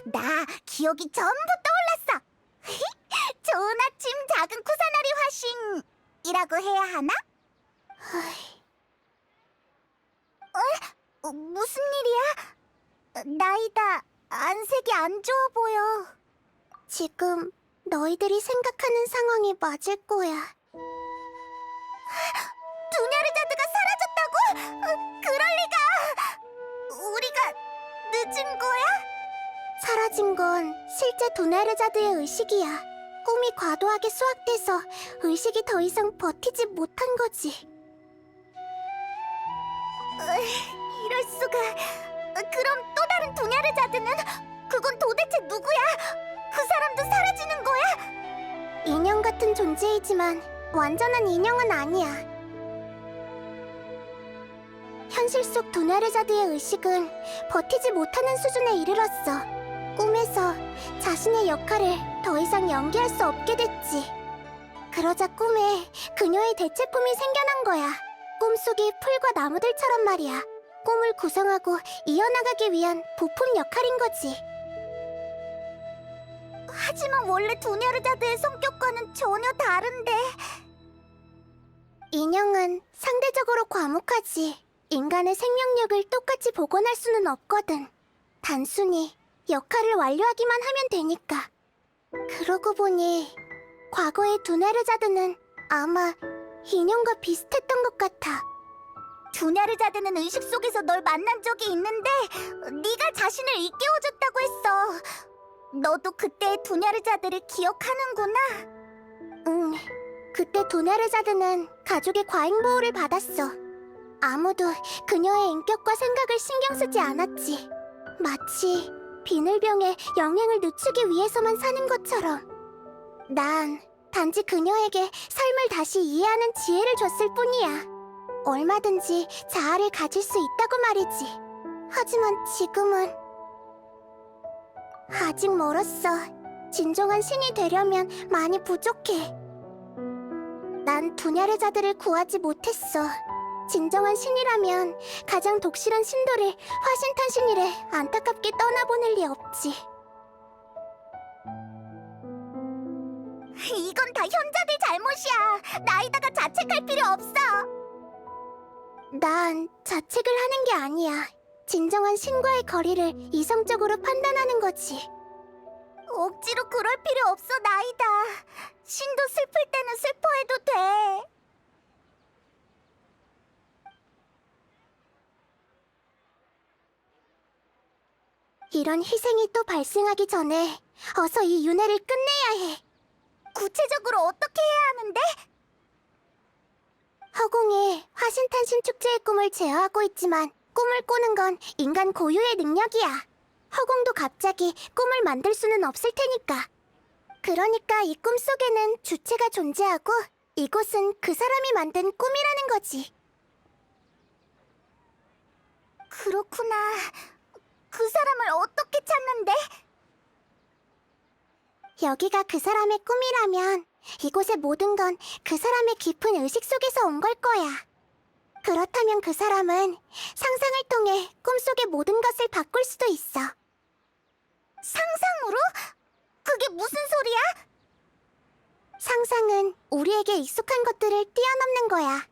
나 기억이 전부 떠올랐어. 좋은 아침 작은 쿠사나리 화신이라고 해야 하나? 무슨 일이야? 나이다. 안색이 안 좋아 보여. 지금 너희들이 생각하는 상황이 맞을 거야. 두냐르자드가 사라졌다고? 그럴 리가! 우리가 늦은 거야? 사라진 건 실제 두냐르자드의 의식이야. 꿈이 과도하게 수확돼서 의식이 더 이상 버티지 못한 거지. 이럴 수가. 그럼 또 다른 두냐르자드는? 그건 도대체 누구야? 그 사람도 사라지는 거야? 인형 같은 존재이지만 완전한 인형은 아니야. 현실 속 두냐르자드의 의식은 버티지 못하는 수준에 이르렀어. 꿈에서 자신의 역할을 더 이상 연기할 수 없게 됐지. 그러자 꿈에 그녀의 대체 꿈이 생겨난 거야. 꿈속의 풀과 나무들처럼 말이야. 꿈을 구성하고 이어나가기 위한 부품 역할인 거지. 하지만 원래 두냐르자드의 성격과는 전혀 다른데. 인형은 상대적으로 과묵하지. 인간의 생명력을 똑같이 복원할 수는 없거든. 단순히 역할을 완료하기만 하면 되니까. 그러고 보니 과거의 두냐르자드는 아마 인형과 비슷했던 것 같아. 두냐르자드는 의식 속에서 널 만난 적이 있는데 네가 자신을 일깨워줬다고 했어. 너도 그때의 두냐르자드를 기억하는구나. 응, 그때 두냐르자드는 가족의 과잉보호를 받았어. 아무도 그녀의 인격과 생각을 신경 쓰지 않았지. 마치 비늘병에 영양을 늦추기 위해서만 사는 것처럼. 난 단지 그녀에게 삶을 다시 이해하는 지혜를 줬을 뿐이야. 얼마든지 자아를 가질 수 있다고 말이지. 하지만 지금은 아직 멀었어. 진정한 신이 되려면 많이 부족해. 난 두냐르자드를 구하지 못했어. 진정한 신이라면 가장 독실한 신도를 화신탄신일에 안타깝게 떠나보낼 리 없지. 이건 다 현자들 잘못이야. 나이다가 자책할 필요 없어. 난 자책을 하는 게 아니야. 진정한 신과의 거리를 이성적으로 판단하는 거지. 억지로 그럴 필요 없어, 나이다. 신도 슬플 때는 슬퍼해도 돼. 이런 희생이 또 발생하기 전에 어서 이 윤회를 끝내야 해. 구체적으로 어떻게 해야 하는데? 허공에 화신탄신 축제의 꿈을 제어하고 있지만 꿈을 꾸는 건 인간 고유의 능력이야. 허공도 갑자기 꿈을 만들 수는 없을 테니까. 그러니까 이 꿈 속에는 주체가 존재하고 이곳은 그 사람이 만든 꿈이라는 거지. 그렇구나. 그 사람을 어떻게 찾는데? 여기가 그 사람의 꿈이라면 이곳의 모든 건 그 사람의 깊은 의식 속에서 온 걸 거야. 그렇다면 그 사람은 상상을 통해 꿈속의 모든 것을 바꿀 수도 있어. 상상으로? 그게 무슨 소리야? 상상은 우리에게 익숙한 것들을 뛰어넘는 거야.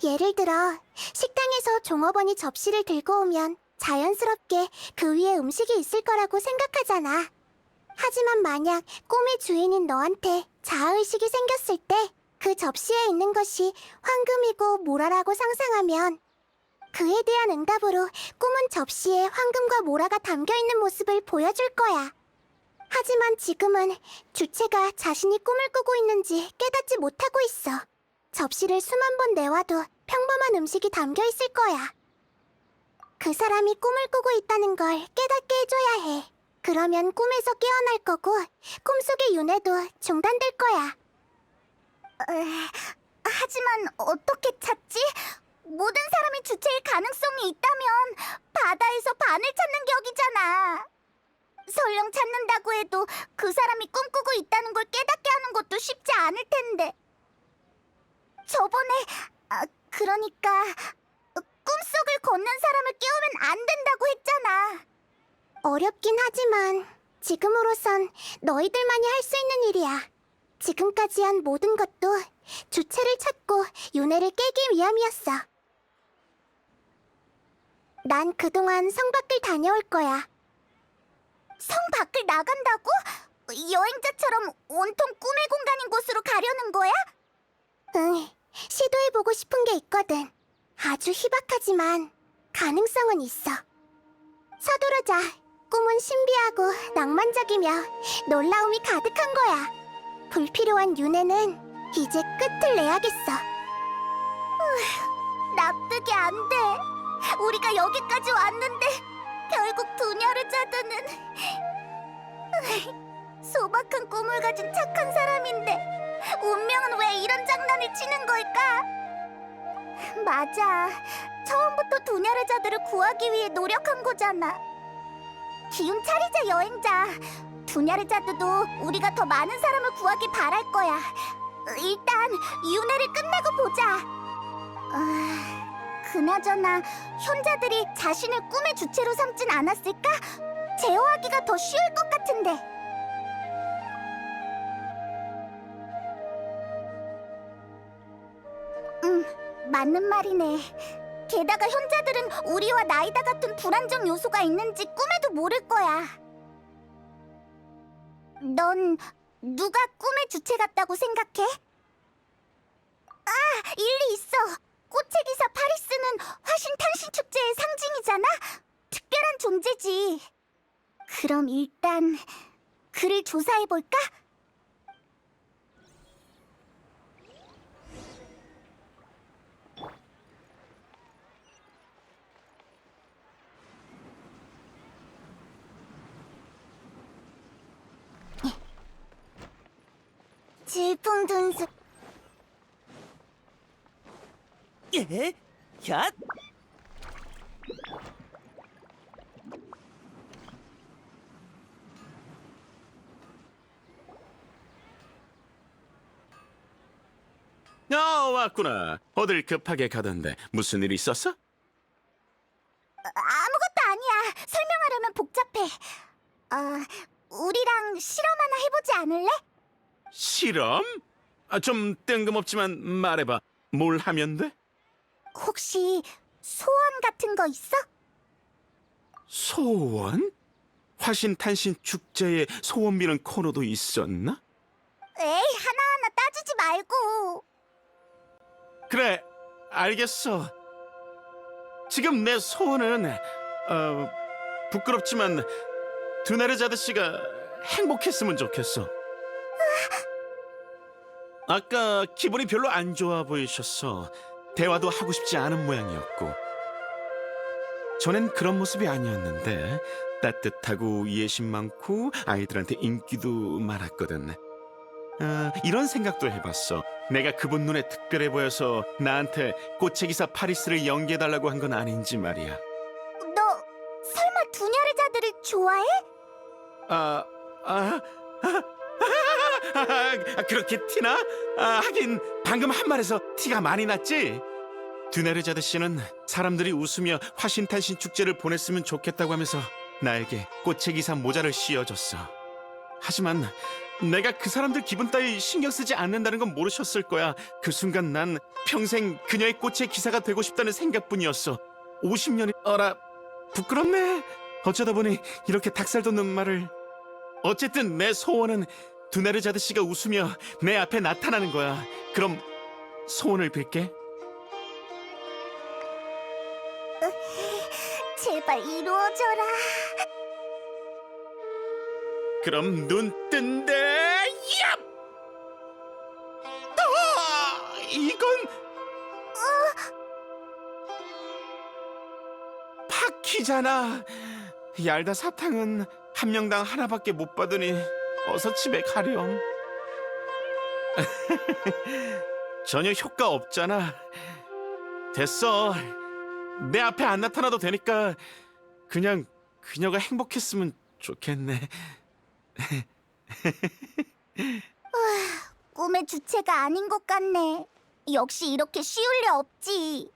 예를 들어 식당에서 종업원이 접시를 들고 오면 자연스럽게 그 위에 음식이 있을 거라고 생각하잖아. 하지만 만약 꿈의 주인인 너한테 자아의식이 생겼을 때 그 접시에 있는 것이 황금이고 모라라고 상상하면 그에 대한 응답으로 꿈은 접시에 황금과 모라가 담겨있는 모습을 보여줄 거야. 하지만 지금은 주체가 자신이 꿈을 꾸고 있는지 깨닫지 못하고 있어. 접시를 수만 번 내와도 평범한 음식이 담겨있을 거야. 그 사람이 꿈을 꾸고 있다는 걸 깨닫게 해줘야 해. 그러면 꿈에서 깨어날 거고 꿈속의 윤회도 중단될 거야. 하지만 어떻게 찾지? 모든 사람이 주체일 가능성이 있다면 바다에서 반을 찾는 격이잖아. 설령 찾는다고 해도 그 사람이 꿈꾸고 있다는 걸 깨닫게 하는 것도 쉽지 않을 텐데. 저번에 그러니까 꿈속을 걷는 사람을 깨우면 안 된다고 했잖아. 어렵긴 하지만 지금으로선 너희들만이 할 수 있는 일이야. 지금까지 한 모든 것도 주체를 찾고 윤회를 깨기 위함이었어. 난 그동안 성 밖을 다녀올 거야. 성 밖을 나간다고? 여행자처럼 온통 꿈의 공간인 곳으로 가려는 거야? 응, 시도해보고 싶은 게 있거든. 아주 희박하지만 가능성은 있어. 서두르자. 꿈은 신비하고 낭만적이며 놀라움이 가득한 거야. 불필요한 윤회는 이제 끝을 내야겠어. 납득이 안 돼. 우리가 여기까지 왔는데 결국 두냐르자드는 소박한 꿈을 가진 착한 사람인데 운명은 왜 이런 장난을 치는 걸까? 맞아. 처음부터 두냐르자드를 구하기 위해 노력한 거잖아. 기운 차리자, 여행자. 두냐르자드도 우리가 더 많은 사람을 구하길 바랄 거야. 일단 윤회를 끝내고 보자. 그나저나 현자들이 자신을 꿈의 주체로 삼진 않았을까? 제어하기가 더 쉬울 것 같은데. 맞는 말이네. 게다가 현자들은 우리와 나이다 같은 불안정 요소가 있는지 꿈에도 모를 거야. 넌 누가 꿈의 주체 같다고 생각해? 아, 일리 있어. 꽃의 기사 파리스는 화신탄신 축제의 상징이잖아? 특별한 존재지. 그럼 일단 그를 조사해볼까? 질풍둔수. 예? 야! 왔구나. 어딜 급하게 가던데 무슨 일 있었어? 아무것도 아니야. 설명하려면 복잡해. 우리랑 실험 하나 해보지 않을래? 실험? 좀 뜬금없지만 말해봐. 뭘 하면 돼? 혹시 소원 같은 거 있어? 소원? 화신탄신 축제에 소원 비는 코너도 있었나? 에이, 하나하나 따지지 말고. 그래, 알겠어. 지금 내 소원은 부끄럽지만 두나르자드 씨가 행복했으면 좋겠어. 아까 기분이 별로 안 좋아 보이셨어. 대화도 하고 싶지 않은 모양이었고. 전엔 그런 모습이 아니었는데 따뜻하고 이해심 많고 아이들한테 인기도 많았거든. 이런 생각도 해봤어. 내가 그분 눈에 특별해 보여서 나한테 꽃의 기사 파리스를 연기해달라고 한 건 아닌지 말이야. 너 설마 두냐르자들을 좋아해? 아, 아, 그렇게 티나? 하긴 방금 한 말에서 티가 많이 났지? 두네르자드 씨는 사람들이 웃으며 화신탄신 축제를 보냈으면 좋겠다고 하면서 나에게 꽃의 기사 모자를 씌워줬어. 하지만 내가 그 사람들 기분 따위 신경 쓰지 않는다는 건 모르셨을 거야. 그 순간 난 평생 그녀의 꽃의 기사가 되고 싶다는 생각뿐이었어. 50년이 부끄럽네. 어쩌다 보니 이렇게 닭살 돋는 말을. 어쨌든 내 소원은 두네르자드 씨가 웃으며 내 앞에 나타나는 거야. 그럼 소원을 빌게. 제발 이루어져라. 그럼 눈 뜬대. 얍! 이건 파키잖아. 얄다 사탕은 한 명당 하나밖에 못 받으니 어서 집에 가렴. 전혀 효과 없잖아. 됐어. 내 앞에 안 나타나도 되니까 그냥 그녀가 행복했으면 좋겠네. 꿈의 주체가 아닌 것 같네. 역시 이렇게 쉬울 리 없지. 。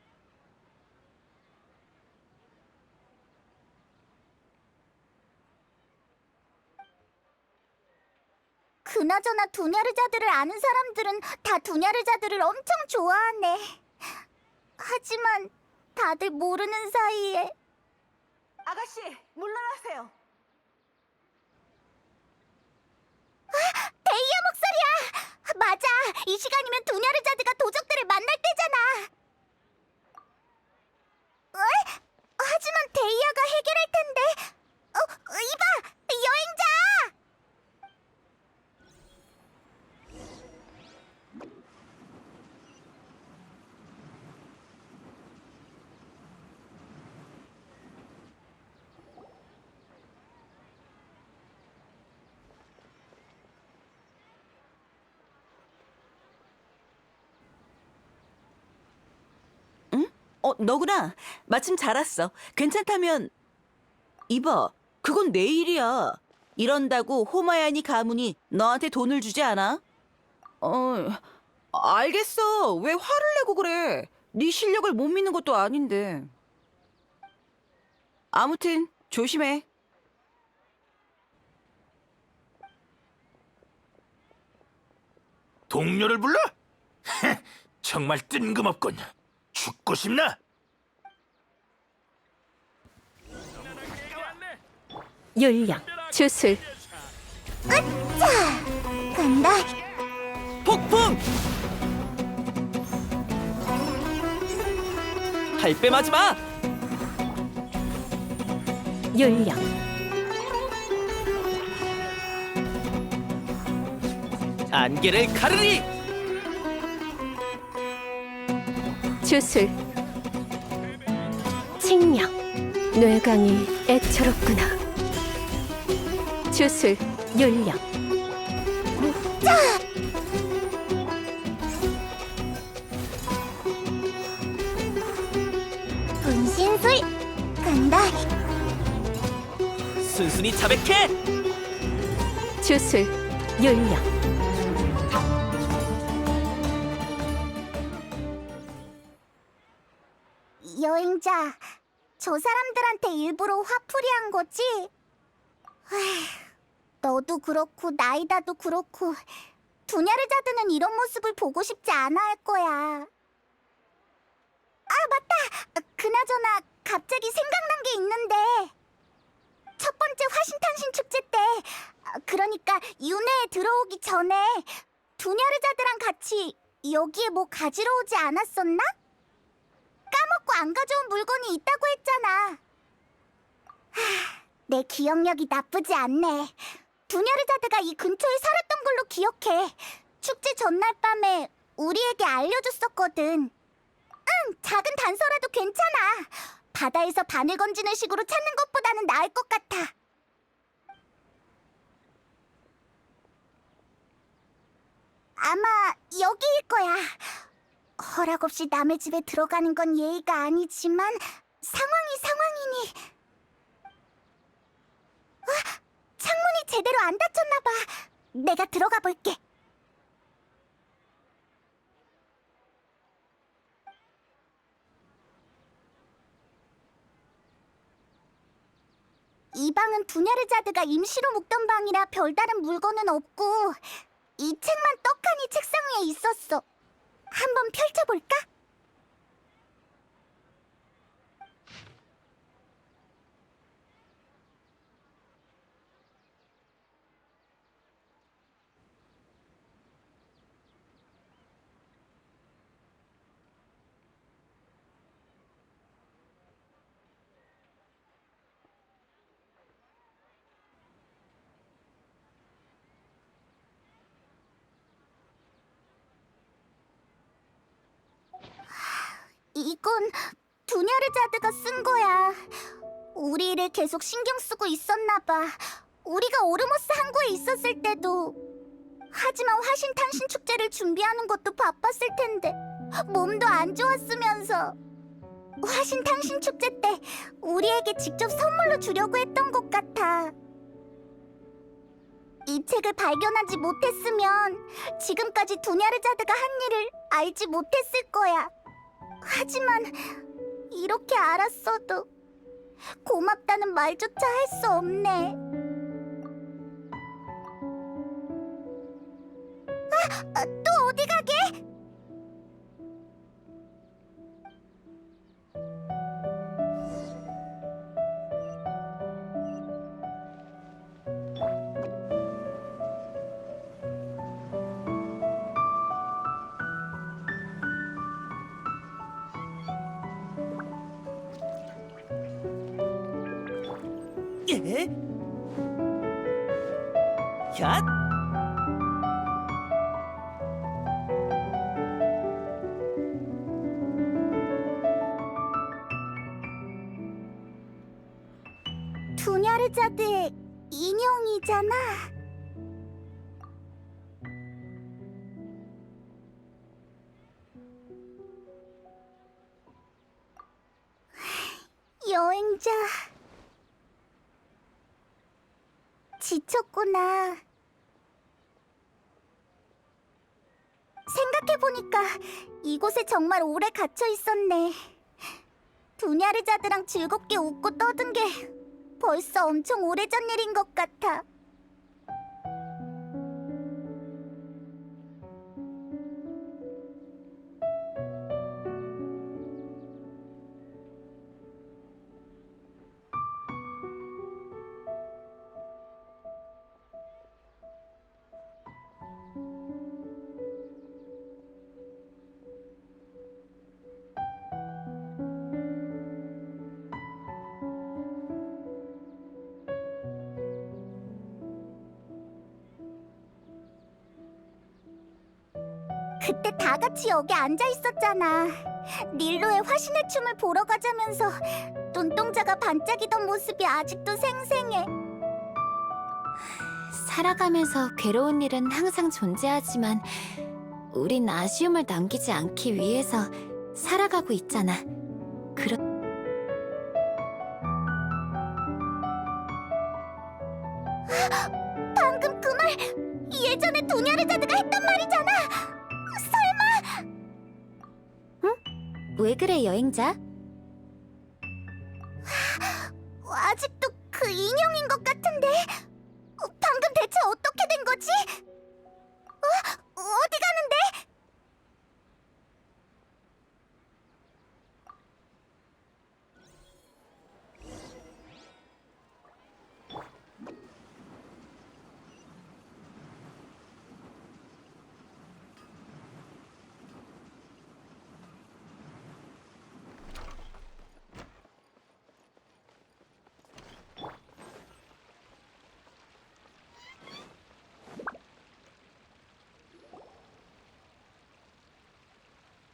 그나저나 두냐르자드를 아는 사람들은 다 두냐르자드를 엄청 좋아하네. 하지만 다들 모르는 사이에. 아가씨, 물러나세요. 데이아 목소리야! 맞아! 이 시간이면 두냐르자드가 도적들을 만날 때잖아! 에? 하지만 데이아가 해결할 텐데... 이봐! 여행자! 너구나. 마침 잘 왔어. 괜찮다면 이봐, 그건 내 일이야. 이런다고 호마야니 가문이 너한테 돈을 주지 않아? 알겠어. 왜 화를 내고 그래? 네 실력을 못 믿는 것도 아닌데. 아무튼 조심해. 동료를 불러? 정말 뜬금없군. 죽고 싶나? 윤령, 주술, 간다. 폭풍! 발뺌하지 마! 윤령, 안개를 가르리! 주술, 칭령, 뇌강이 애처롭구나. 주술, 윤령, 분신술 간다. 순순히 자백해! 주술, 윤령, 여행자, 저 사람들한테 일부러 화풀이한 거지? 너도 그렇고 나이다도 그렇고 두냐르자드는 이런 모습을 보고 싶지 않아 할 거야. 아, 맞다! 그나저나 갑자기 생각난 게 있는데 첫 번째 화신탄신 축제 때, 그러니까 윤회에 들어오기 전에 두냐르자드랑 같이 여기에 뭐 가지러 오지 않았었나? 까먹고 안 가져온 물건이 있다고 했잖아. 내 기억력이 나쁘지 않네. 두냐르자드가 이 근처에 살았던 걸로 기억해. 축제 전날 밤에 우리에게 알려줬었거든. 응, 작은 단서라도 괜찮아. 바다에서 바늘 건지는 식으로 찾는 것보다는 나을 것 같아. 아마 여기일 거야. 허락 없이 남의 집에 들어가는 건 예의가 아니지만 상황이 상황이니. 창문이 제대로 안 닫혔나 봐. 내가 들어가 볼게. 이 방은 두냐르자드가 임시로 묵던 방이라 별다른 물건은 없고 이 책만 떡하니 책상 위에 있었어. 한번 펼쳐볼까? 이건 두냐르자드가 쓴 거야. 우리 일을 계속 신경 쓰고 있었나 봐. 우리가 오르모스 항구에 있었을 때도. 하지만 화신탄신 축제를 준비하는 것도 바빴을 텐데 몸도 안 좋았으면서. 화신탄신 축제 때 우리에게 직접 선물로 주려고 했던 것 같아. 이 책을 발견하지 못했으면 지금까지 두냐르자드가 한 일을 알지 못했을 거야. 하지만 이렇게 알았어도 고맙다는 말조차 할 수 없네. 또 어디 가게? 예? 야! 두냐르자드의 인형이잖아. 여행자. 지쳤구나. 생각해보니까 이곳에 정말 오래 갇혀 있었네. 두냐르자드랑 즐겁게 웃고 떠든 게 벌써 엄청 오래전 일인 것 같아. 그때 다 같이 여기 앉아 있었잖아. 닐로의 화신의 춤을 보러 가자면서 눈동자가 반짝이던 모습이 아직도 생생해. 살아가면서 괴로운 일은 항상 존재하지만 우린 아쉬움을 남기지 않기 위해서 살아가고 있잖아. 방금 그 말 예전에 도냐르자드가 했단 말이잖아. 왜 그래, 여행자? 아직도 그 인형인 것 같은데. 방금 대체 어떻게 된 거지? 어디 가는데?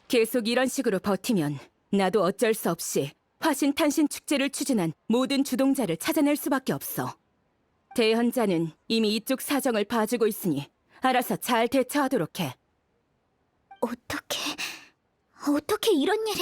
계속 이런 식으로 버티면 나도 어쩔 수 없이 화신탄신 축제를 추진한 모든 주동자를 찾아낼 수밖에 없어. 대현자는 이미 이쪽 사정을 봐주고 있으니 알아서 잘 대처하도록 해. 어떻게 이런 일이...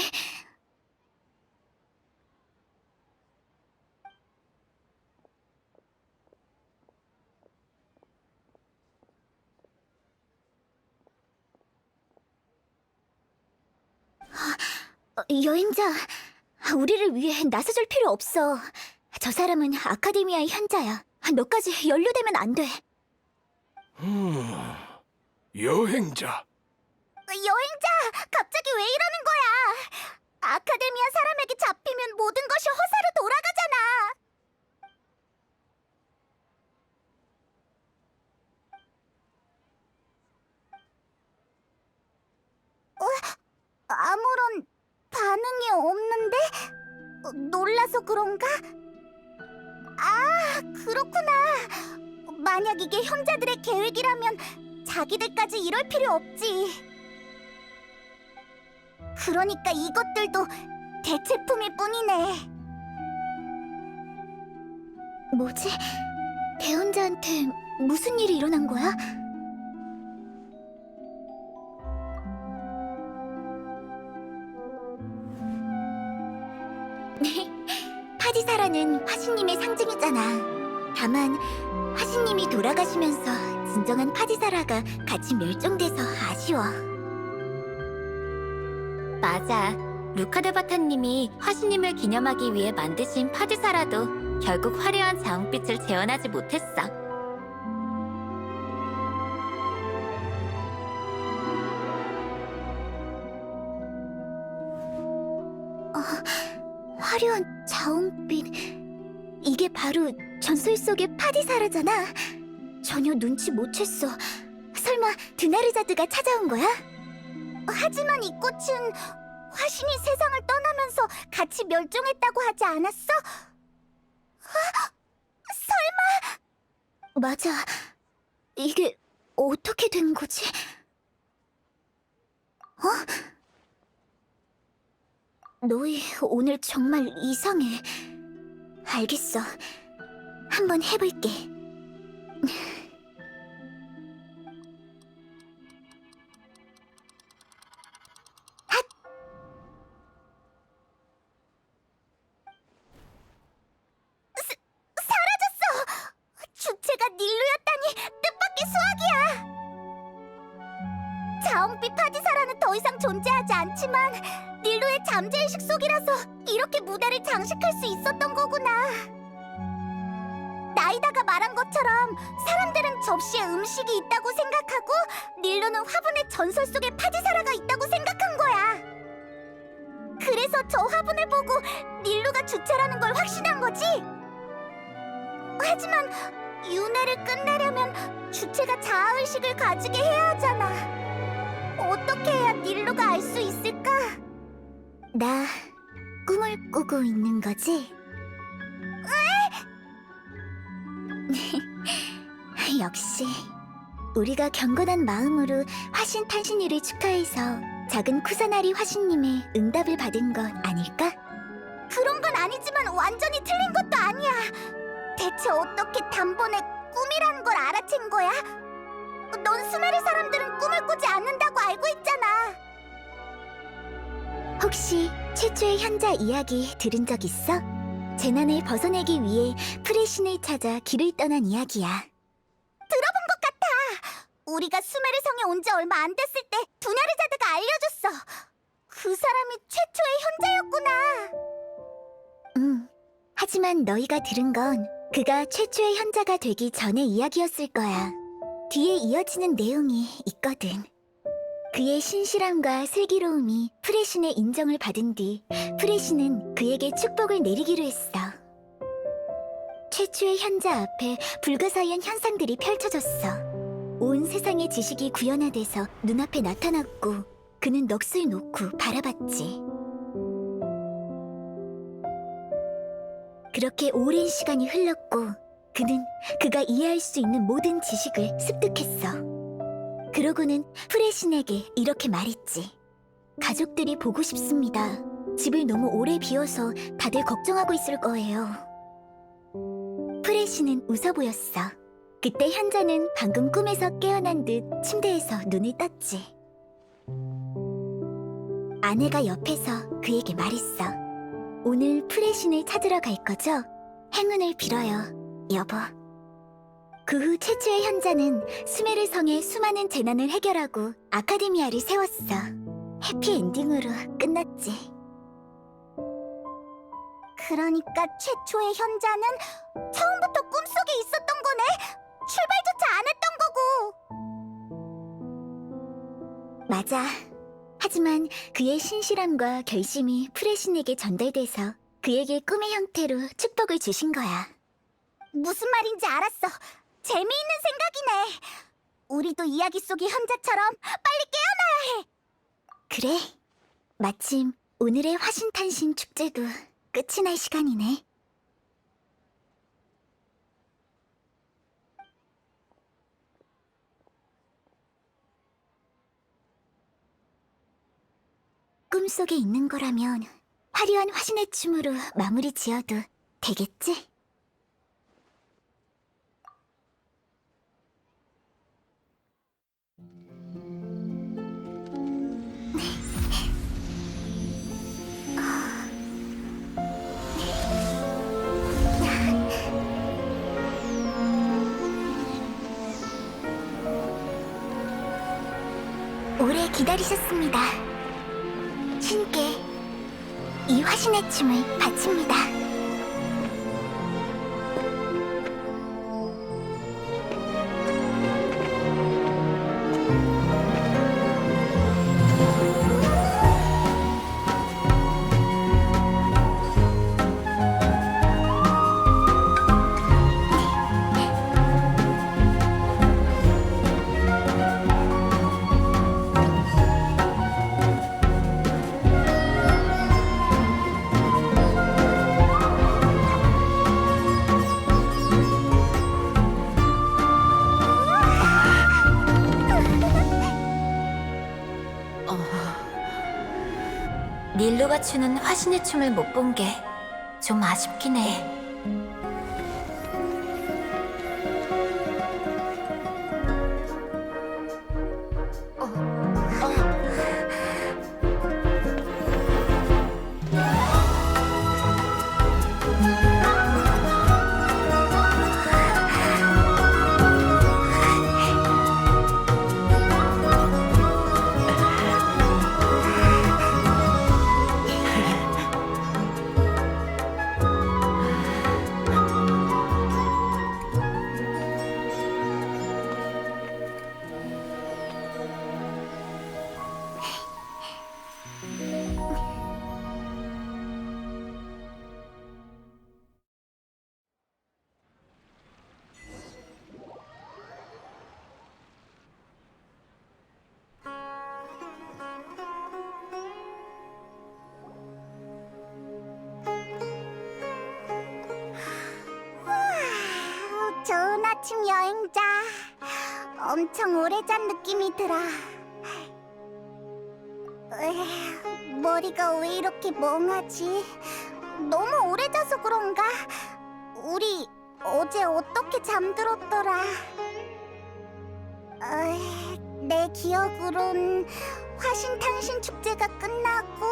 여행자, 우리를 위해 나서줄 필요 없어. 저 사람은 아카데미아의 현자야. 너까지 연루되면 안 돼. 여행자. 여행자, 갑자기 왜 이러는 거야? 아카데미아 사람에게 잡히면 모든 것이 허사로 돌아가잖아. 아무런 반응이 없는데? 놀라서 그런가? 아, 그렇구나. 만약 이게 현자들의 계획이라면 자기들까지 이럴 필요 없지. 그러니까 이것들도 대체품일 뿐이네. 뭐지? 대혼자한테 무슨 일이 일어난 거야? 파디사라는 화신님의 상징이잖아. 다만 화신님이 돌아가시면서 진정한 파디사라가 같이 멸종돼서 아쉬워. 맞아. 루카드바타님이 화신님을 기념하기 위해 만드신 파디사라도 결국 화려한 자웅빛을 재현하지 못했어. 화려한 자홍빛. 이게 바로 전설 속의 파디사라잖아. 전혀 눈치 못 챘어. 설마 드나르자드가 찾아온 거야? 하지만 이 꽃은 화신이 세상을 떠나면서 같이 멸종했다고 하지 않았어? 설마? 맞아. 이게 어떻게 된 거지? 너희 오늘 정말 이상해. 알겠어. 한번 해볼게. 사라졌어! 주체가 닐루였다니 뜻밖의 수학이야! 자홍빛 파디사라는 더 이상 존재하지 않지만 닐루의 잠재의식 속이라서 이렇게 무대를 장식할 수 있었던 거구나. 나이다가 말한 것처럼 사람들은 접시에 음식이 있다고 생각하고 닐루는 화분에 전설 속의 파디사라가 있다고 생각한 거야. 그래서 저 화분을 보고 닐루가 주체라는 걸 확신한 거지. 하지만 윤회를 끝내려면 주체가 자아의식을 가지게 해야 하잖아. 어떻게 해야 닐루가 알 수 있을까? 나 꿈을 꾸고 있는 거지? 역시 우리가 경건한 마음으로 화신 탄신일을 축하해서 작은 쿠사나리 화신님의 응답을 받은 건 아닐까? 그런 건 아니지만 완전히 틀린 것도 아니야. 대체 어떻게 단번에 꿈이라는 걸 알아챈 거야? 넌 수메르 사람들은 꿈을 꾸지 않는다고 알고 있잖아. 혹시 최초의 현자 이야기 들은 적 있어? 재난을 벗어내기 위해 프레신을 찾아 길을 떠난 이야기야. 들어본 것 같아. 우리가 수메르 성에 온 지 얼마 안 됐을 때 두냐르자드가 알려줬어. 그 사람이 최초의 현자였구나. 하지만 너희가 들은 건 그가 최초의 현자가 되기 전의 이야기였을 거야. 뒤에 이어지는 내용이 있거든. 그의 신실함과 슬기로움이 프레신의 인정을 받은 뒤 프레신은 그에게 축복을 내리기로 했어. 최초의 현자 앞에 불가사의한 현상들이 펼쳐졌어. 온 세상의 지식이 구현화돼서 눈앞에 나타났고 그는 넋을 놓고 바라봤지. 그렇게 오랜 시간이 흘렀고 그는 그가 이해할 수 있는 모든 지식을 습득했어. 그러고는 프레신에게 이렇게 말했지. 가족들이 보고 싶습니다. 집을 너무 오래 비워서 다들 걱정하고 있을 거예요. 프레신은 웃어 보였어. 그때 현자는 방금 꿈에서 깨어난 듯 침대에서 눈을 떴지. 아내가 옆에서 그에게 말했어. 오늘 프레신을 찾으러 갈 거죠? 행운을 빌어요, 여보. 그 후 최초의 현자는 수메르 성의 수많은 재난을 해결하고 아카데미아를 세웠어. 해피엔딩으로 끝났지. 그러니까 최초의 현자는 처음부터 꿈속에 있었던 거네? 출발조차 안 했던 거고! 맞아. 하지만 그의 신실함과 결심이 프레신에게 전달돼서 그에게 꿈의 형태로 축복을 주신 거야. 무슨 말인지 알았어. 재미있는 생각이네. 우리도 이야기 속의 현자처럼 빨리 깨어나야 해. 그래. 마침 오늘의 화신탄신 축제도 끝이 날 시간이네. 꿈속에 있는 거라면 화려한 화신의 춤으로 마무리 지어도 되겠지? 오래 기다리셨습니다. 신께 이 화신의 춤을 바칩니다. 닐루가 추는 화신의 춤을 못 본 게 좀 아쉽긴 해. 좋은 아침 여행자. 엄청 오래 잔 느낌이 들어. 머리가 왜 이렇게 멍하지? 너무 오래 자서 그런가? 우리 어제 어떻게 잠들었더라? 내 기억으론 화신탄신 축제가 끝나고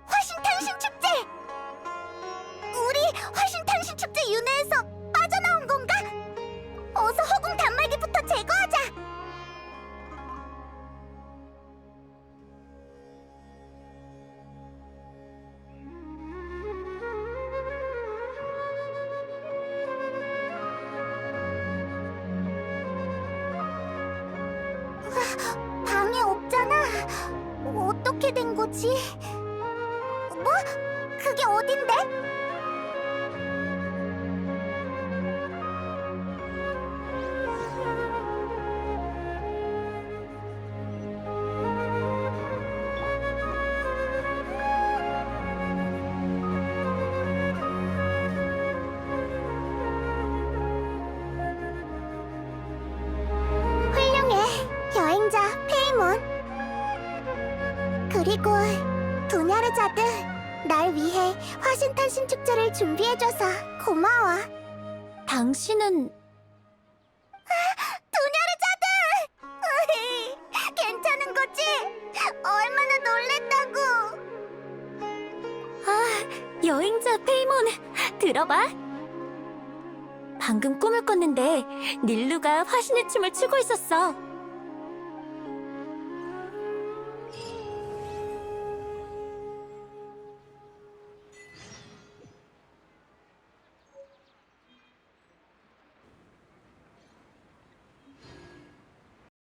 화신탄신 축제! 우리 화신탄신 축제 윤회에서 빠져나온 건가? 어서 허공 단말기부터 제거하자! 방에 없잖아. 어떻게 된 거지? 뭐? 그게 어딘데? 훌륭해, 여행자 페이몬. 그리고 도냐르자드, 날 위해 화신탄신 축제를 준비해줘서 고마워. 당신은 도냐르자드! 괜찮은 거지? 얼마나 놀랬다고! 여행자 페이몬, 들어봐. 방금 꿈을 꿨는데 닐루가 화신의 춤을 추고 있었어.